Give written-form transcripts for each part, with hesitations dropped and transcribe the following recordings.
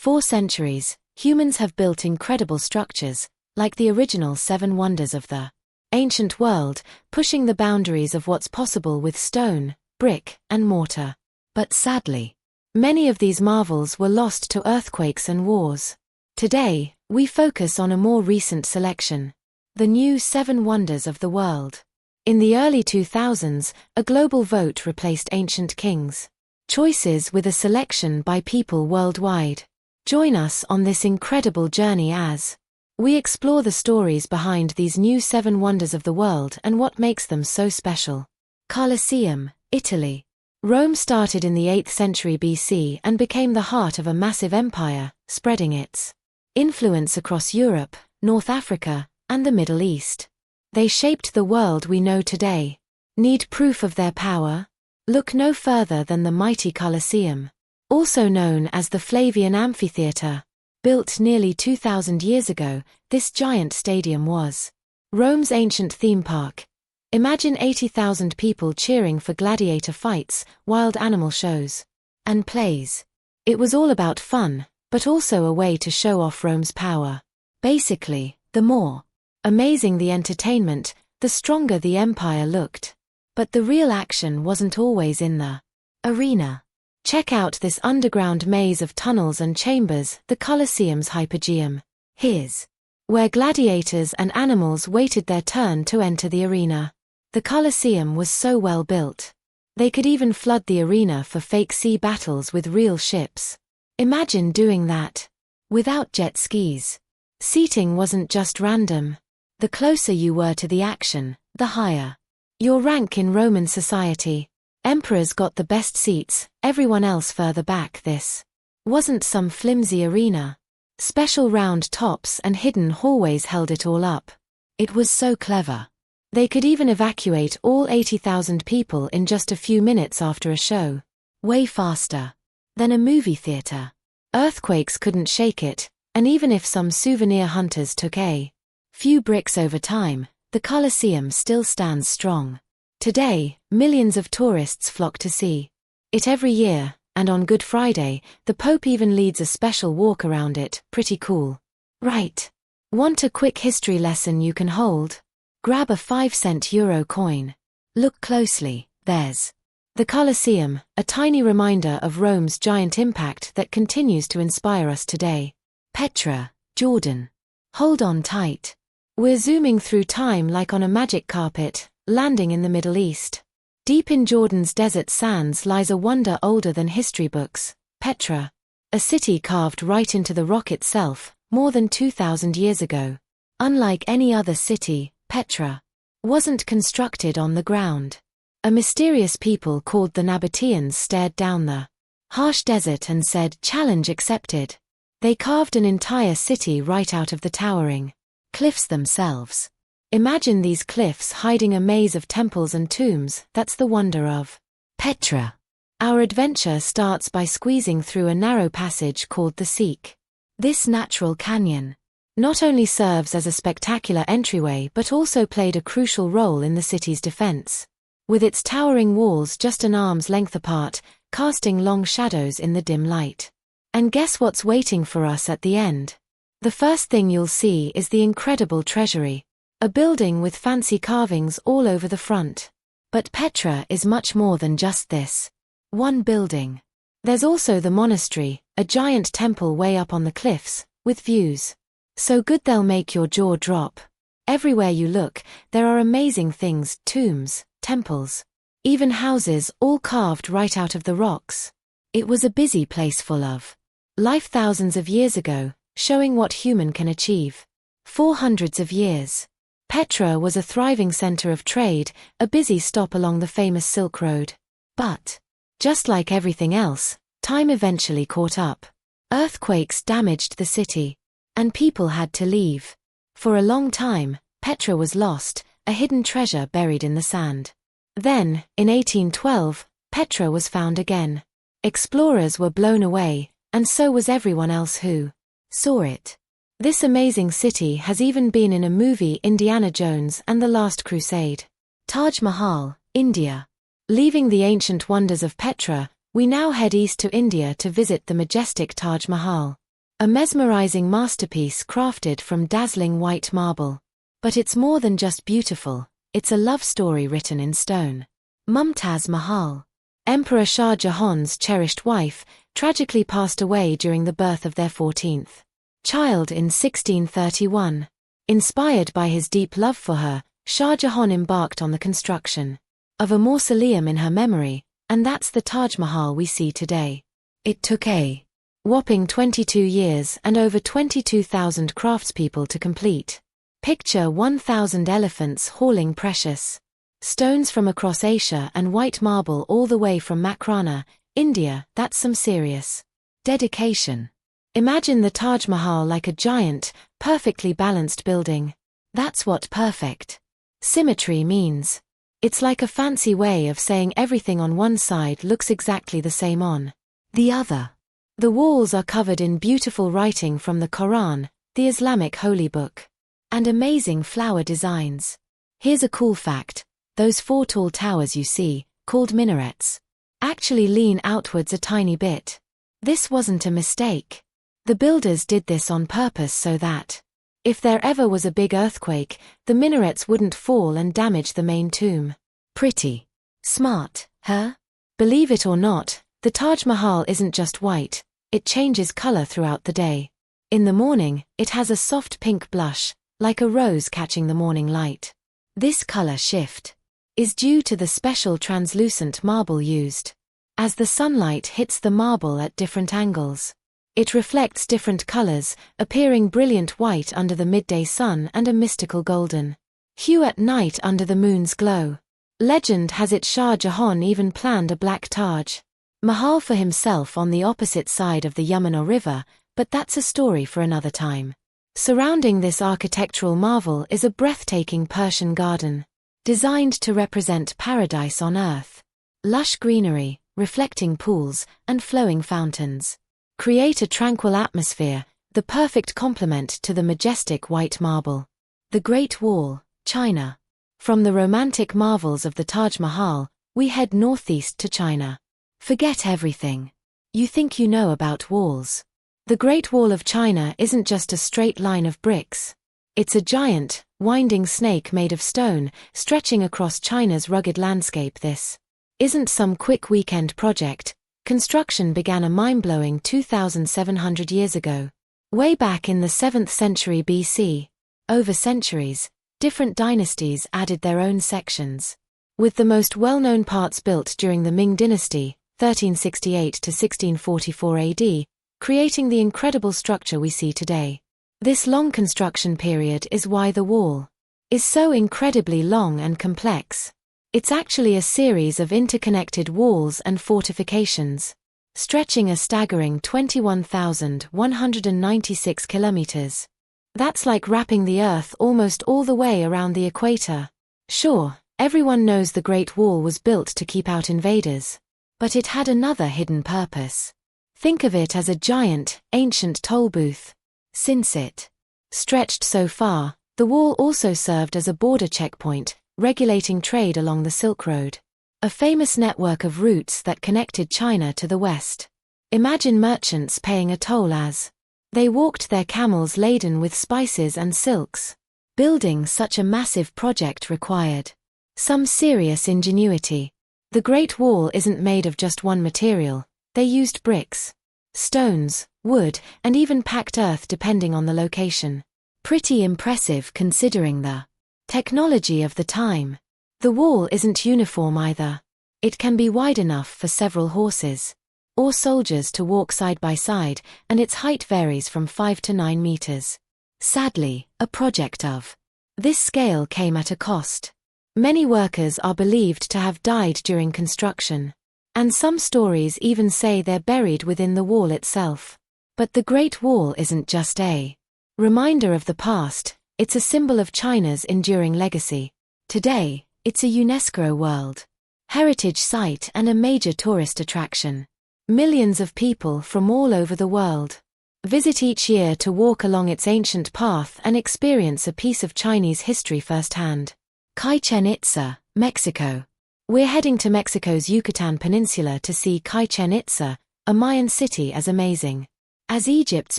For centuries, humans have built incredible structures, like the original 7 wonders of the ancient world, pushing the boundaries of what's possible with stone, brick, and mortar. But sadly, many of these marvels were lost to earthquakes and wars. Today, we focus on a more recent selection: the new 7 wonders of the world. In the early 2000s, a global vote replaced ancient kings' choices with a selection by people worldwide. Join us on this incredible journey as we explore the stories behind these new 7 wonders of the world and what makes them so special. Colosseum, Italy. Rome started in the 8th century BC and became the heart of a massive empire, spreading its influence across Europe, North Africa, and the Middle East. They shaped the world we know today. Need proof of their power? Look no further than the mighty Colosseum, also known as the Flavian Amphitheatre. Built nearly 2,000 years ago, this giant stadium was Rome's ancient theme park. Imagine 80,000 people cheering for gladiator fights, wild animal shows, and plays. It was all about fun, but also a way to show off Rome's power. Basically, the more amazing the entertainment, the stronger the empire looked. But the real action wasn't always in the arena. Check out this underground maze of tunnels and chambers, the Colosseum's Hypogeum. Here's where gladiators and animals waited their turn to enter the arena. The Colosseum was so well built. They could even flood the arena for fake sea battles with real ships. Imagine doing that without jet skis. Seating wasn't just random. The closer you were to the action, the higher your rank in Roman society. Emperors got the best seats, everyone else further back. This wasn't some flimsy arena. Special round tops and hidden hallways held it all up. It was so clever. They could even evacuate all 80,000 people in just a few minutes after a show. Way faster than a movie theater. Earthquakes couldn't shake it, and even if some souvenir hunters took a few bricks over time, the Colosseum still stands strong. Today, millions of tourists flock to see it every year, and on Good Friday, the Pope even leads a special walk around it. Pretty cool, right? Want a quick history lesson you can hold? Grab a 5-cent euro coin. Look closely, there's the Colosseum, a tiny reminder of Rome's giant impact that continues to inspire us today. Petra, Jordan. Hold on tight. We're zooming through time like on a magic carpet, landing in the Middle East. Deep in Jordan's desert sands lies a wonder older than history books, Petra. A city carved right into the rock itself, more than 2,000 years ago. Unlike any other city, Petra wasn't constructed on the ground. A mysterious people called the Nabateans stared down the harsh desert and said, "Challenge accepted." They carved an entire city right out of the towering cliffs themselves. Imagine these cliffs hiding a maze of temples and tombs. That's the wonder of Petra. Our adventure starts by squeezing through a narrow passage called the Siq. This natural canyon not only serves as a spectacular entryway but also played a crucial role in the city's defense. With its towering walls just an arm's length apart, casting long shadows in the dim light. And guess what's waiting for us at the end? The first thing you'll see is the incredible treasury. A building with fancy carvings all over the front. But Petra is much more than just this one building. There's also the monastery, a giant temple way up on the cliffs, with views so good they'll make your jaw drop. Everywhere you look, there are amazing things: tombs, temples, even houses, all carved right out of the rocks. It was a busy place full of life thousands of years ago, showing what human can achieve. For hundreds of years, Petra was a thriving center of trade, a busy stop along the famous Silk Road. But just like everything else, time eventually caught up. Earthquakes damaged the city, and people had to leave. For a long time, Petra was lost, a hidden treasure buried in the sand. Then, in 1812, Petra was found again. Explorers were blown away, and so was everyone else who saw it. This amazing city has even been in a movie, Indiana Jones and the Last Crusade. Taj Mahal, India. Leaving the ancient wonders of Petra, we now head east to India to visit the majestic Taj Mahal. A mesmerizing masterpiece crafted from dazzling white marble. But it's more than just beautiful, it's a love story written in stone. Mumtaz Mahal. Emperor Shah Jahan's cherished wife, tragically passed away during the birth of their 14th child in 1631. Inspired by his deep love for her, Shah Jahan embarked on the construction of a mausoleum in her memory, and that's the Taj Mahal we see today. It took a whopping 22 years and over 22,000 craftspeople to complete. Picture 1,000 elephants hauling precious stones from across Asia and white marble all the way from Makrana, India. That's some serious dedication. Imagine the Taj Mahal like a giant, perfectly balanced building. That's what perfect symmetry means. It's like a fancy way of saying everything on one side looks exactly the same on the other. The walls are covered in beautiful writing from the Quran, the Islamic holy book, and amazing flower designs. Here's a cool fact. Those 4 tall towers you see, called minarets, actually lean outwards a tiny bit. This wasn't a mistake. The builders did this on purpose so that, if there ever was a big earthquake, the minarets wouldn't fall and damage the main tomb. Pretty smart, huh? Believe it or not, the Taj Mahal isn't just white, it changes color throughout the day. In the morning, it has a soft pink blush, like a rose catching the morning light. This color shift is due to the special translucent marble used. As the sunlight hits the marble at different angles, it reflects different colors, appearing brilliant white under the midday sun and a mystical golden hue at night under the moon's glow. Legend has it Shah Jahan even planned a black Taj Mahal for himself on the opposite side of the Yamuna River, but that's a story for another time. Surrounding this architectural marvel is a breathtaking Persian garden, designed to represent paradise on earth. Lush greenery, reflecting pools, and flowing fountains create a tranquil atmosphere, the perfect complement to the majestic white marble. The Great Wall, China. From the romantic marvels of the Taj Mahal, we head northeast to China. Forget everything you think you know about walls. The Great Wall of China isn't just a straight line of bricks. It's a giant, winding snake made of stone, stretching across China's rugged landscape. This isn't some quick weekend project. Construction began a mind-blowing 2,700 years ago. Way back in the 7th century BC. Over centuries, different dynasties added their own sections, with the most well-known parts built during the Ming dynasty, 1368 to 1644 AD, creating the incredible structure we see today. This long construction period is why the wall is so incredibly long and complex. It's actually a series of interconnected walls and fortifications, stretching a staggering 21,196 kilometers. That's like wrapping the Earth almost all the way around the equator. Sure, everyone knows the Great Wall was built to keep out invaders, but it had another hidden purpose. Think of it as a giant, ancient toll booth. Since it stretched so far, the wall also served as a border checkpoint, regulating trade along the Silk Road, a famous network of routes that connected China to the West. Imagine merchants paying a toll as they walked their camels laden with spices and silks. Building such a massive project required some serious ingenuity. The Great Wall isn't made of just one material. They used bricks, stones, wood, and even packed earth depending on the location. Pretty impressive considering the technology of the time. The wall isn't uniform either. It can be wide enough for several horses or soldiers to walk side by side, and its height varies from 5 to 9 meters. Sadly, a project of this scale came at a cost. Many workers are believed to have died during construction, and some stories even say they're buried within the wall itself. But the Great Wall isn't just a reminder of the past, it's a symbol of China's enduring legacy. Today, it's a UNESCO World Heritage Site and a major tourist attraction. Millions of people from all over the world visit each year to walk along its ancient path and experience a piece of Chinese history firsthand. Chichen Itza, Mexico. We're heading to Mexico's Yucatan Peninsula to see Chichen Itza, a Mayan city as amazing as Egypt's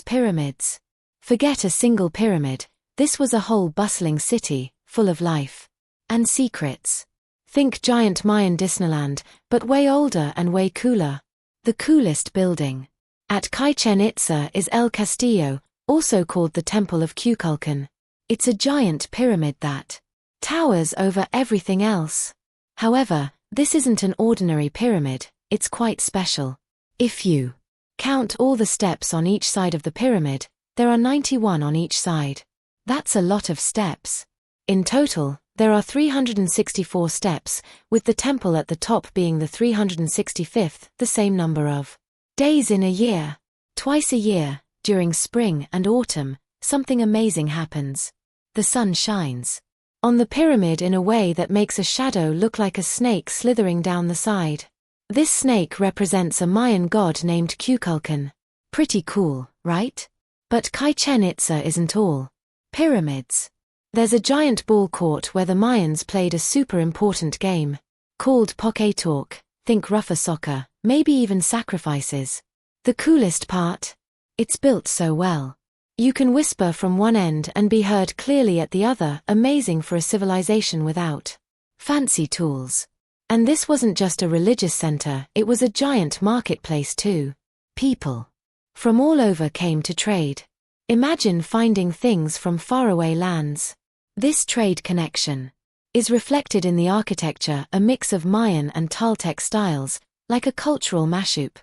pyramids. Forget a single pyramid, this was a whole bustling city, full of life and secrets. Think giant Mayan Disneyland, but way older and way cooler. The coolest building at Chichen Itza is El Castillo, also called the Temple of Kukulkan. It's a giant pyramid that towers over everything else. However, this isn't an ordinary pyramid, it's quite special. If you count all the steps on each side of the pyramid, there are 91 on each side. That's a lot of steps. In total, there are 364 steps, with the temple at the top being the 365th, the same number of days in a year. Twice a year, during spring and autumn, something amazing happens. The sun shines on the pyramid in a way that makes a shadow look like a snake slithering down the side. This snake represents a Mayan god named Kukulkan. Pretty cool, right? But Chichen Itza isn't all pyramids. There's a giant ball court where the Mayans played a super important game called Poketalk, think rougher soccer, maybe even sacrifices. The coolest part? It's built so well. You can whisper from one end and be heard clearly at the other, amazing for a civilization without fancy tools. And this wasn't just a religious center, it was a giant marketplace too. People from all over came to trade. Imagine finding things from faraway lands. This trade connection is reflected in the architecture, a mix of Mayan and Toltec styles, like a cultural mashup.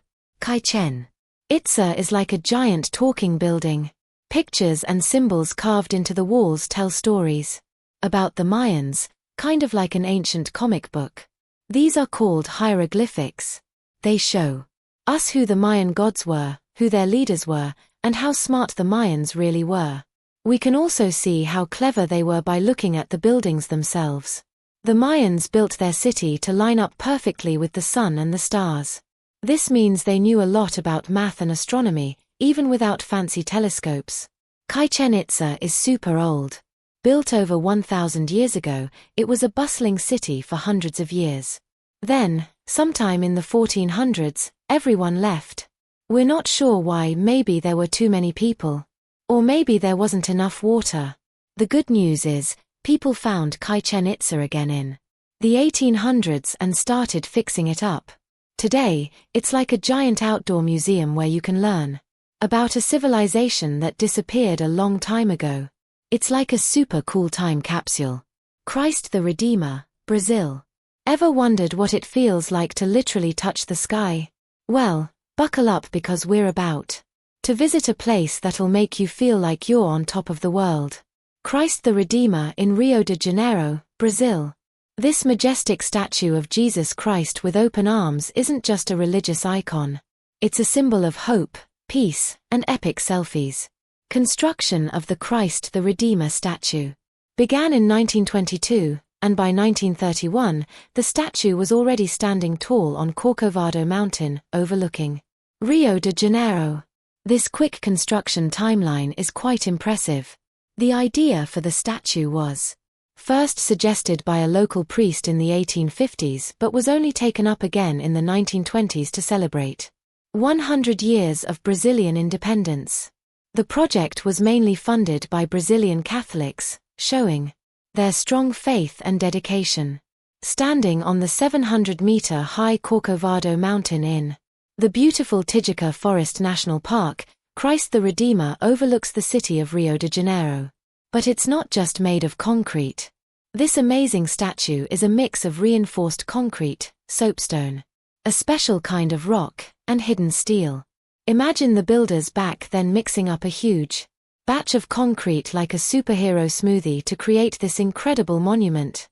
Chichen Itza is like a giant talking building. Pictures and symbols carved into the walls tell stories about the Mayans, kind of like an ancient comic book. These are called hieroglyphics. They show us who the Mayan gods were, who their leaders were, and how smart the Mayans really were. We can also see how clever they were by looking at the buildings themselves. The Mayans built their city to line up perfectly with the sun and the stars. This means they knew a lot about math and astronomy, even without fancy telescopes. Chichen Itza is super old. Built over 1,000 years ago, it was a bustling city for hundreds of years. Then, sometime in the 1400s, everyone left. We're not sure why. Maybe there were too many people. Or maybe there wasn't enough water. The good news is, people found Chichen Itza again in the 1800s and started fixing it up. Today, it's like a giant outdoor museum where you can learn about a civilization that disappeared a long time ago. It's like a super cool time capsule. Christ the Redeemer, Brazil. Ever wondered what it feels like to literally touch the sky? Well, buckle up because we're about to visit a place that'll make you feel like you're on top of the world. Christ the Redeemer in Rio de Janeiro, Brazil. This majestic statue of Jesus Christ with open arms isn't just a religious icon. It's a symbol of hope, peace, and epic selfies. Construction of the Christ the Redeemer statue began in 1922, and by 1931, the statue was already standing tall on Corcovado Mountain, overlooking Rio de Janeiro. This quick construction timeline is quite impressive. The idea for the statue was first suggested by a local priest in the 1850s but was only taken up again in the 1920s to celebrate 100 years of Brazilian independence. The project was mainly funded by Brazilian Catholics, showing their strong faith and dedication. Standing on the 700-meter-high Corcovado Mountain in the beautiful Tijuca Forest National Park, Christ the Redeemer overlooks the city of Rio de Janeiro. But it's not just made of concrete. This amazing statue is a mix of reinforced concrete, soapstone, a special kind of rock, and hidden steel. Imagine the builders back then mixing up a huge batch of concrete like a superhero smoothie to create this incredible monument.